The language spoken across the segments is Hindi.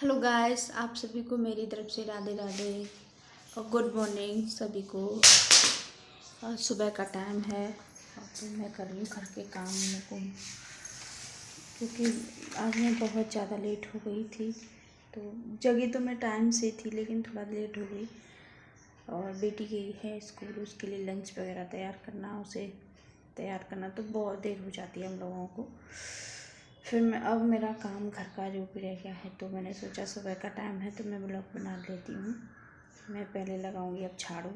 हेलो गाइस, आप सभी को मेरी तरफ से राधे राधे और गुड मॉर्निंग सभी को। और सुबह का टाइम है और तो मैं कर रही हूँ घर के काम को, क्योंकि आज मैं बहुत ज़्यादा लेट हो गई थी। तो जगी तो मैं टाइम से थी, लेकिन थोड़ा लेट हो गई। और बेटी गई है स्कूल, उसके लिए लंच वगैरह तैयार करना, उसे तैयार करना तो बहुत देर हो जाती है हम लोगों को। फिर मैं अब मेरा काम घर का जो भी रह गया है, तो मैंने सोचा सुबह का टाइम है तो मैं ब्लॉग बना लेती हूँ। मैं पहले लगाऊंगी अब झाड़ू।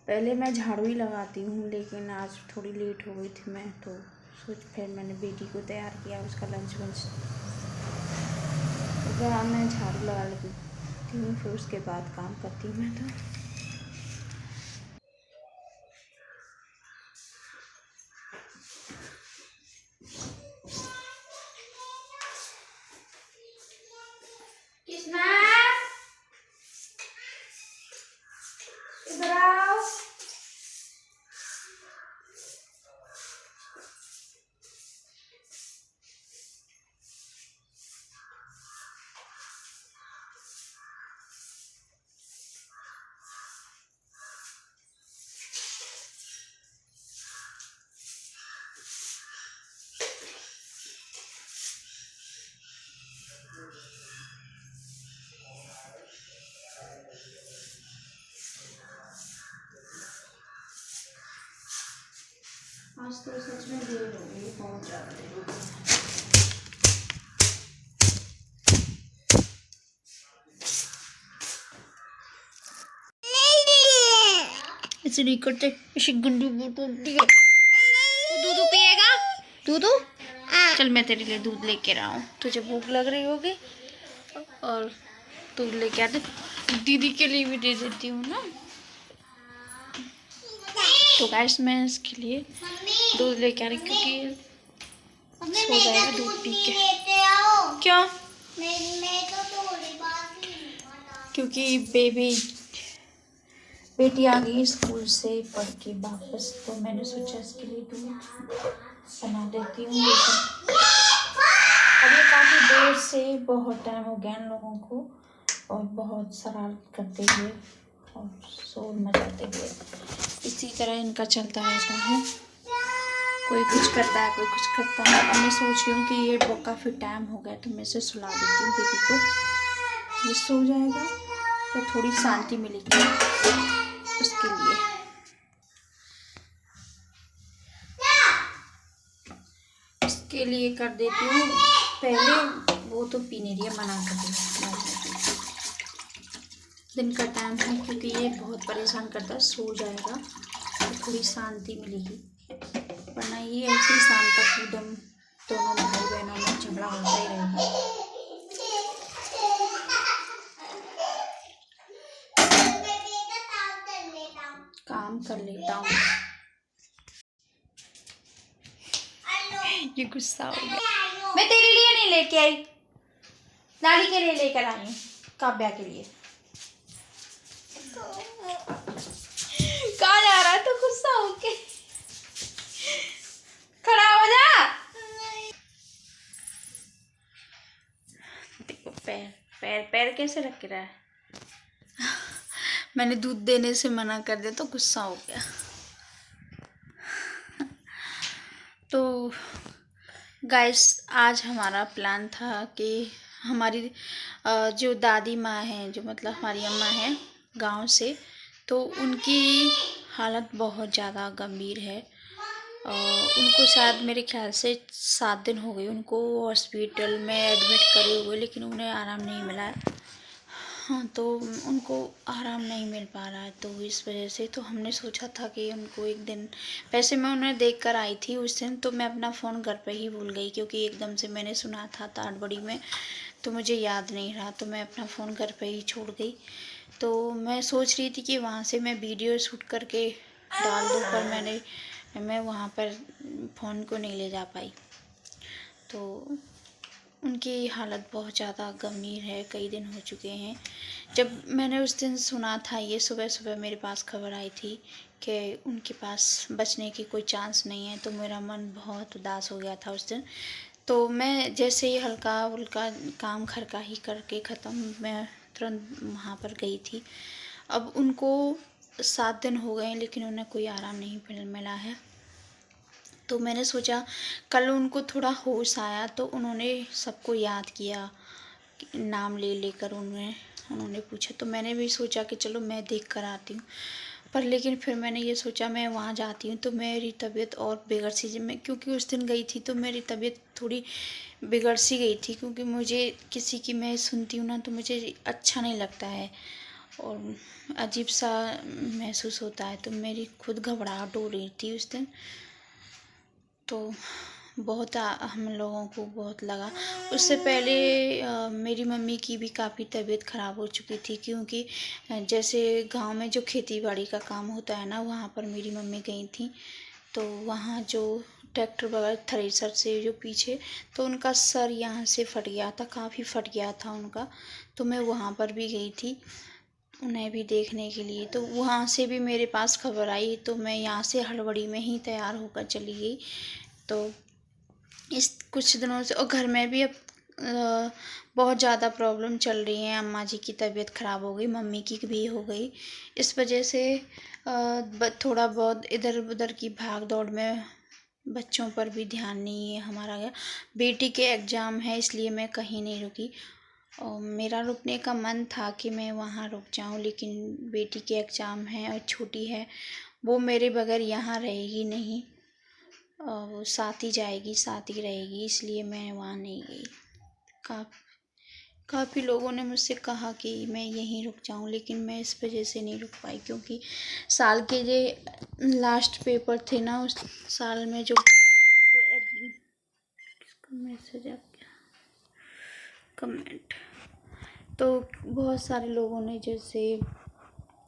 पहले मैं झाड़ू ही लगाती हूँ, लेकिन आज थोड़ी लेट हो गई थी मैं, तो फिर मैंने बेटी को तैयार किया, उसका लंच वंच। तो मैं झाड़ू लगा लेती हूँ, फिर उसके बाद काम करती हूँ मैं। तो किसना इधर आओ। आज तो सच में देर हो गई, बहुत ज़्यादा देर हो गई। ऐसे नहीं करते, ऐसे गंदी बोतल दिया। तू दूध पिएगा? दूध? चल मैं तेरे लिए दूध लेके रहा हूँ, तुझे भूख लग रही होगी। और दूध लेके आते, दीदी के लिए भी दे देती हूँ ना। तो गाइस मैं इसके लिए दूध लेके आ रही, क्योंकि सो जाएगा दूध पी के। क्यों? क्योंकि बेटी आ गई स्कूल से पढ़ के वापस, तो मैंने सोचा इसके लिए दूध बना देती हूँ। लेकिन अभी काफ़ी देर से बहुत टाइम हो गया इन लोगों को, और बहुत शरारत करते हुए और शोर मचाते हुए, इसी तरह इनका चलता रहता है। कोई कुछ करता है, कोई कुछ करता है। अब मैं सोच रही हूँ कि ये काफ़ी टाइम हो गया, तो मैं इसे सुला देती हूँ बेबी को। ये सो जाएगा तो थोड़ी शांति मिलेगी उसके लिए। इसके लिए कर देती हूँ पहले, वो तो पी नहीं रही है, मना कर दी। दिन का टाइम है, क्योंकि ये बहुत परेशान करता है। सो जाएगा तो थोड़ी शांति मिलेगी, वरना ये ऐसे ही शाम तक एकदम दोनों भाई बहनों में झगड़ा होता ही रहेगा। काम कर लेता हूँ। ये गुस्सा हो गया। मैं तेरे लिए नहीं लेके आई, नानी के लिए लेकर आई हूँ, काव्या के लिए। कहाँ जा रहा है तो गुस्सा होके? खड़ा हो जा। देखो पैर पैर पैर कैसे रख रहा है। मैंने दूध देने से मना कर दिया तो गुस्सा हो गया। तो गाइस आज हमारा प्लान था कि हमारी जो दादी माँ हैं, जो मतलब हमारी अम्मा हैं गांव से, तो उनकी हालत बहुत ज़्यादा गंभीर है। उनको शायद मेरे ख्याल से 7 दिन हो गए उनको हॉस्पिटल में एडमिट करे हुए, लेकिन उन्हें आराम नहीं मिला है। हाँ, तो उनको आराम नहीं मिल पा रहा है, तो इस वजह से तो हमने सोचा था कि उनको एक दिन, वैसे मैं उन्हें देख कर आई थी उस दिन, तो मैं अपना फ़ोन घर पे ही भूल गई, क्योंकि एकदम से मैंने सुना था ताड़बड़ी में, तो मुझे याद नहीं रहा, तो मैं अपना फ़ोन घर पे ही छोड़ गई। तो मैं सोच रही थी कि वहाँ से मैं वीडियो शूट करके डाल दूँ, पर मैं वहाँ पर फ़ोन को नहीं ले जा पाई। तो उनकी हालत बहुत ज़्यादा गंभीर है, कई दिन हो चुके हैं। जब मैंने उस दिन सुना था, ये सुबह सुबह मेरे पास खबर आई थी कि उनके पास बचने की कोई चांस नहीं है, तो मेरा मन बहुत उदास हो गया था उस दिन। तो मैं जैसे ही हल्का उल्का काम घर का ही करके ख़त्म, मैं तुरंत वहाँ पर गई थी। अब उनको 7 दिन हो गए हैं, लेकिन उन्हें कोई आराम नहीं मिला है। तो मैंने सोचा, कल उनको थोड़ा होश आया तो उन्होंने सबको याद किया, नाम ले लेकर उन्होंने पूछा। तो मैंने भी सोचा कि चलो मैं देख कर आती हूँ। पर लेकिन फिर मैंने ये सोचा, मैं वहाँ जाती हूँ तो मेरी तबीयत और बिगड़ सी जी मैं, क्योंकि उस दिन गई थी तो मेरी तबीयत थोड़ी बिगड़ सी गई थी, क्योंकि मुझे किसी की मैं सुनती हूँ ना तो मुझे अच्छा नहीं लगता है और अजीब सा महसूस होता है। तो मेरी खुद घबराहट हो रही थी उस दिन। तो बहुत हम लोगों को बहुत लगा। उससे पहले मेरी मम्मी की भी काफ़ी तबीयत ख़राब हो चुकी थी, क्योंकि जैसे गांव में जो खेती बाड़ी का काम होता है ना, वहाँ पर मेरी मम्मी गई थी। तो वहाँ जो ट्रैक्टर वगैरह थ्रेसर से जो पीछे, तो उनका सर यहाँ से फट गया था, काफ़ी फट गया था उनका। तो मैं वहाँ पर भी गई थी उन्हें भी देखने के लिए। तो वहाँ से भी मेरे पास खबर आई, तो मैं यहाँ से हड़बड़ी में ही तैयार होकर चली गई। तो इस कुछ दिनों से और घर में भी अब बहुत ज़्यादा प्रॉब्लम चल रही है। अम्मा जी की तबीयत ख़राब हो गई, मम्मी की भी हो गई। इस वजह से थोड़ा बहुत इधर उधर की भाग दौड़ में बच्चों पर भी ध्यान नहीं है हमारा गया। बेटी के एग्ज़ाम है, इसलिए मैं कहीं नहीं रुकी। और मेरा रुकने का मन था कि मैं वहाँ रुक जाऊँ, लेकिन बेटी के एग्ज़ाम हैं और छोटी है, वो मेरे बगैर यहाँ रहेगी नहीं। वो साथ ही जाएगी, साथ ही रहेगी, इसलिए मैं वहाँ नहीं गई। काफ़ी लोगों ने मुझसे कहा कि मैं यहीं रुक जाऊँ, लेकिन मैं इस वजह से नहीं रुक पाई, क्योंकि साल के जो लास्ट पेपर थे ना, उस साल में जो तो किसका मैसेज आ गया, कमेंट। तो बहुत सारे लोगों ने जैसे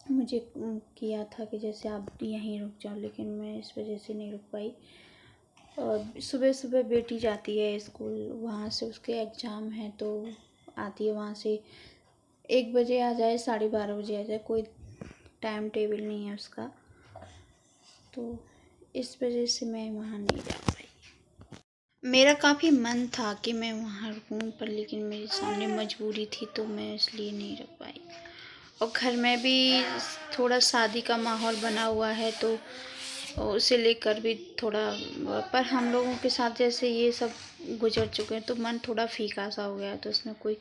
मुझे किया था कि जैसे आप यहीं रुक जाओ, लेकिन मैं इस वजह से नहीं रुक पाई। और सुबह सुबह बेटी जाती है स्कूल, वहाँ से उसके एग्ज़ाम है, तो आती है वहाँ से 1 बजे आ जाए, 12:30 बजे आ जाए, कोई टाइम टेबल नहीं है उसका। तो इस वजह से मैं वहाँ नहीं जा पाई। मेरा काफ़ी मन था कि मैं वहाँ रुकूँ, पर लेकिन मेरे सामने मजबूरी थी, तो मैं इसलिए नहीं रुक पाई। और घर में भी थोड़ा शादी का माहौल बना हुआ है, तो उसे लेकर भी थोड़ा, पर हम लोगों के साथ जैसे ये सब गुजर चुके हैं तो मन थोड़ा फीका सा हो गया। तो इसमें कोई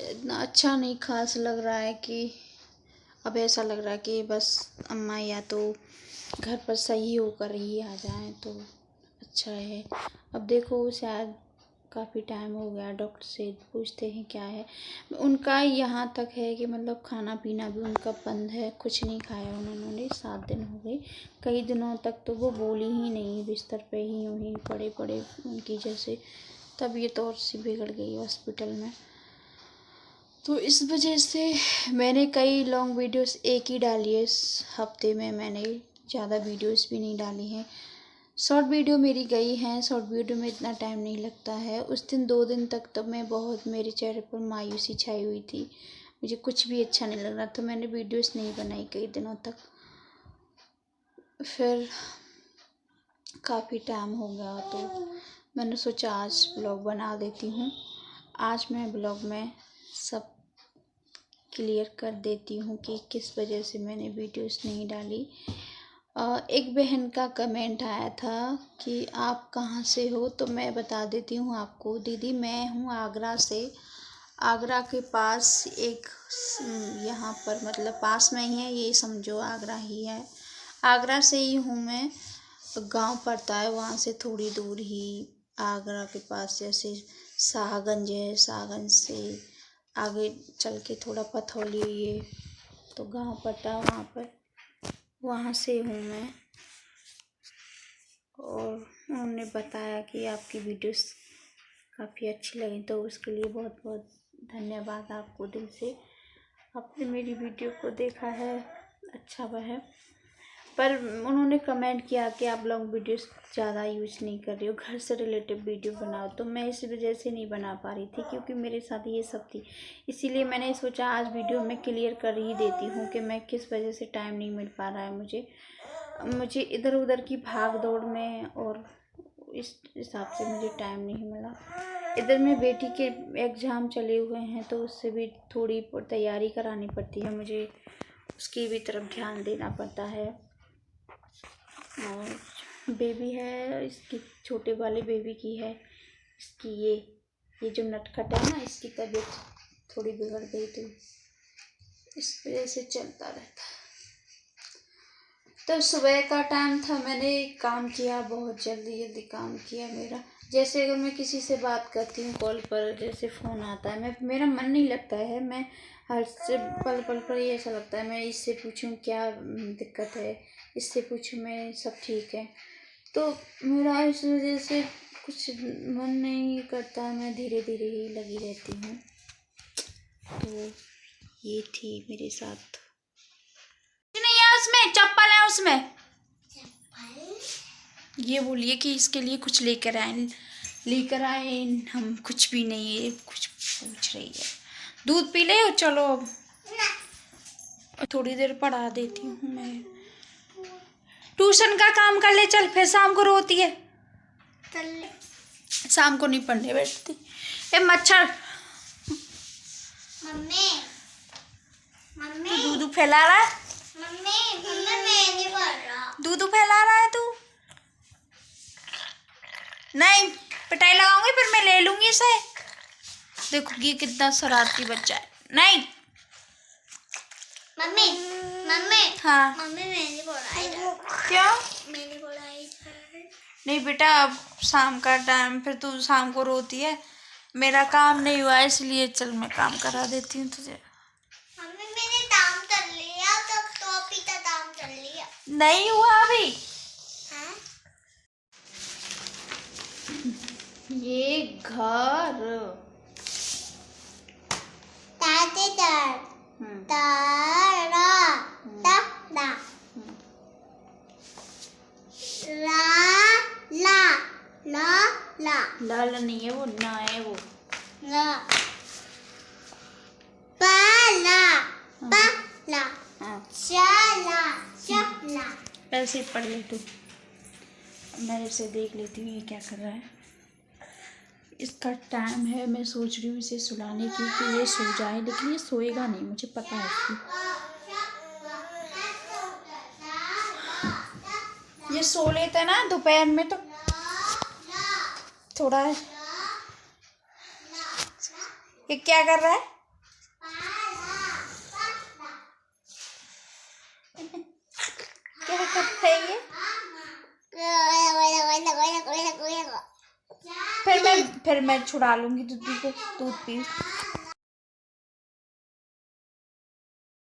इतना अच्छा नहीं खास लग रहा है कि अब ऐसा लग रहा है कि बस अम्मा या तो घर पर सही होकर ही आ जाएं तो अच्छा है। अब देखो, शायद काफ़ी टाइम हो गया, डॉक्टर से पूछते हैं क्या है। उनका यहाँ तक है कि मतलब खाना पीना भी उनका बंद है, कुछ नहीं खाया उन्होंने, 7 दिन हो गए। कई दिनों तक तो वो बोली ही नहीं, बिस्तर पे ही यूँ ही पड़े पड़े उनकी जैसे तबीयत और सी बिगड़ गई हॉस्पिटल में। तो इस वजह से मैंने कई लॉन्ग वीडियोस एक ही डाली है इस हफ्ते में, मैंने ज़्यादा वीडियोस भी नहीं डाली हैं। शॉर्ट वीडियो मेरी गई हैं, शॉर्ट वीडियो में इतना टाइम नहीं लगता है। उस दिन 2 दिन तक तो मैं बहुत, मेरे चेहरे पर मायूसी छाई हुई थी, मुझे कुछ भी अच्छा नहीं लग रहा, तो मैंने वीडियोस नहीं बनाई कई दिनों तक। फिर काफ़ी टाइम हो गया तो मैंने सोचा आज ब्लॉग बना देती हूँ। आज मैं ब्लॉग में सब क्लियर कर देती हूँ कि किस वजह से मैंने वीडियोस नहीं डाली। एक बहन का कमेंट आया था कि आप कहाँ से हो, तो मैं बता देती हूँ आपको। दीदी, मैं हूँ आगरा से। आगरा के पास एक यहाँ पर मतलब पास में ही है, ये समझो आगरा ही है। आगरा से ही हूँ मैं, गांव पड़ता है वहाँ से थोड़ी दूर ही। आगरा के पास जैसे शाहगंज है, शाहगंज से आगे चल के थोड़ा पथौली, ये तो गांव पड़ता है वहाँ पर, वहाँ से हूँ मैं। और उन्होंने बताया कि आपकी वीडियोस काफ़ी अच्छी लगी, तो उसके लिए बहुत बहुत धन्यवाद आपको दिल से। आपने मेरी वीडियो को देखा है, अच्छा वह है। पर उन्होंने कमेंट किया कि आप लॉन्ग वीडियोस ज़्यादा यूज नहीं कर रही हो, घर से रिलेटेड वीडियो बनाओ। तो मैं इस वजह से नहीं बना पा रही थी, क्योंकि मेरे साथ ये सब थी। इसीलिए मैंने सोचा आज वीडियो में क्लियर कर ही देती हूँ कि मैं किस वजह से टाइम नहीं मिल पा रहा है मुझे इधर उधर की भाग दौड़ में और इस हिसाब से मुझे टाइम नहीं मिला। इधर में बेटी के एग्ज़ाम चले हुए हैं तो उससे भी थोड़ी तैयारी करानी पड़ती है मुझे, उसकी भी तरफ ध्यान देना पड़ता है। और बेबी है इसकी, छोटे वाले बेबी की है इसकी, ये जो नटखट है ना, इसकी तबीयत थोड़ी बिगड़ गई तो इस वजह से चलता रहता है। तो सुबह का टाइम था, मैंने काम किया, बहुत जल्दी काम किया मेरा। जैसे अगर मैं किसी से बात करती हूँ कॉल पर, जैसे फ़ोन आता है, मेरा मन नहीं लगता है, मैं हर से पल पर ये ऐसा लगता है मैं इससे पूछूं क्या दिक्कत है, इससे पूछूं मैं सब ठीक है। तो मेरा इस वजह से कुछ मन नहीं करता, मैं धीरे धीरे ही लगी रहती हूँ। तो ये थी मेरे साथ। नहीं है उसमें, चप्पल है उसमें। ये बोलिए कि इसके लिए कुछ लेकर आए हम, कुछ भी नहीं है, कुछ पूछ रही है। दूध पी ले, चलो अब थोड़ी देर पढ़ा देती हूँ मैं। ट्यूशन का काम कर ले चल, फिर शाम को रोती है। शाम को नहीं पढ़ने बैठती। ए मच्छर, मम्मी मम्मी दूध फैला रहा है। मम्मी मैं नहीं पढ़ रहा। दूध फैला रहा है तू। नहीं, पिटाई लगाऊंगी फिर मैं ले लूंगी इसे। देखो ये कितना शरारती बच्चा है। नहीं मम्मी मम्मी हाँ मम्मी मैं नहीं पढ़ा इधर। क्या? मैं नहीं पढ़ा इधर। नहीं बेटा, अब शाम का टाइम, फिर तू शाम को रोती है। मेरा काम नहीं हुआ इसलिए चल मैं काम करा देती हूँ तुझे। मम्मी मैंने काम कर लिया, तो अभी तक काम कर लिया नहीं हुआ अभी। हैं? ये घर ताते तार तारा ता ला ला ला ला लाल नहीं है वो, ना है वो। ला पाला पाला हाँ शाला शाला। ऐसे ही पढ़ ले तू। मैं इसे देख लेती हूँ ये क्या कर रहा है। इसका टाइम है, मैं सोच रही हूँ इसे सुलाने की कि ये सो जाए, लेकिन ये सोएगा नहीं, मुझे पता है इसकी। ये सो लेता है ना दोपहर में तो थोड़ा। ये क्या कर रहा है? क्या कर रहा है ये? फिर मैं छुड़ा लूंगी दूध को, दूध पी।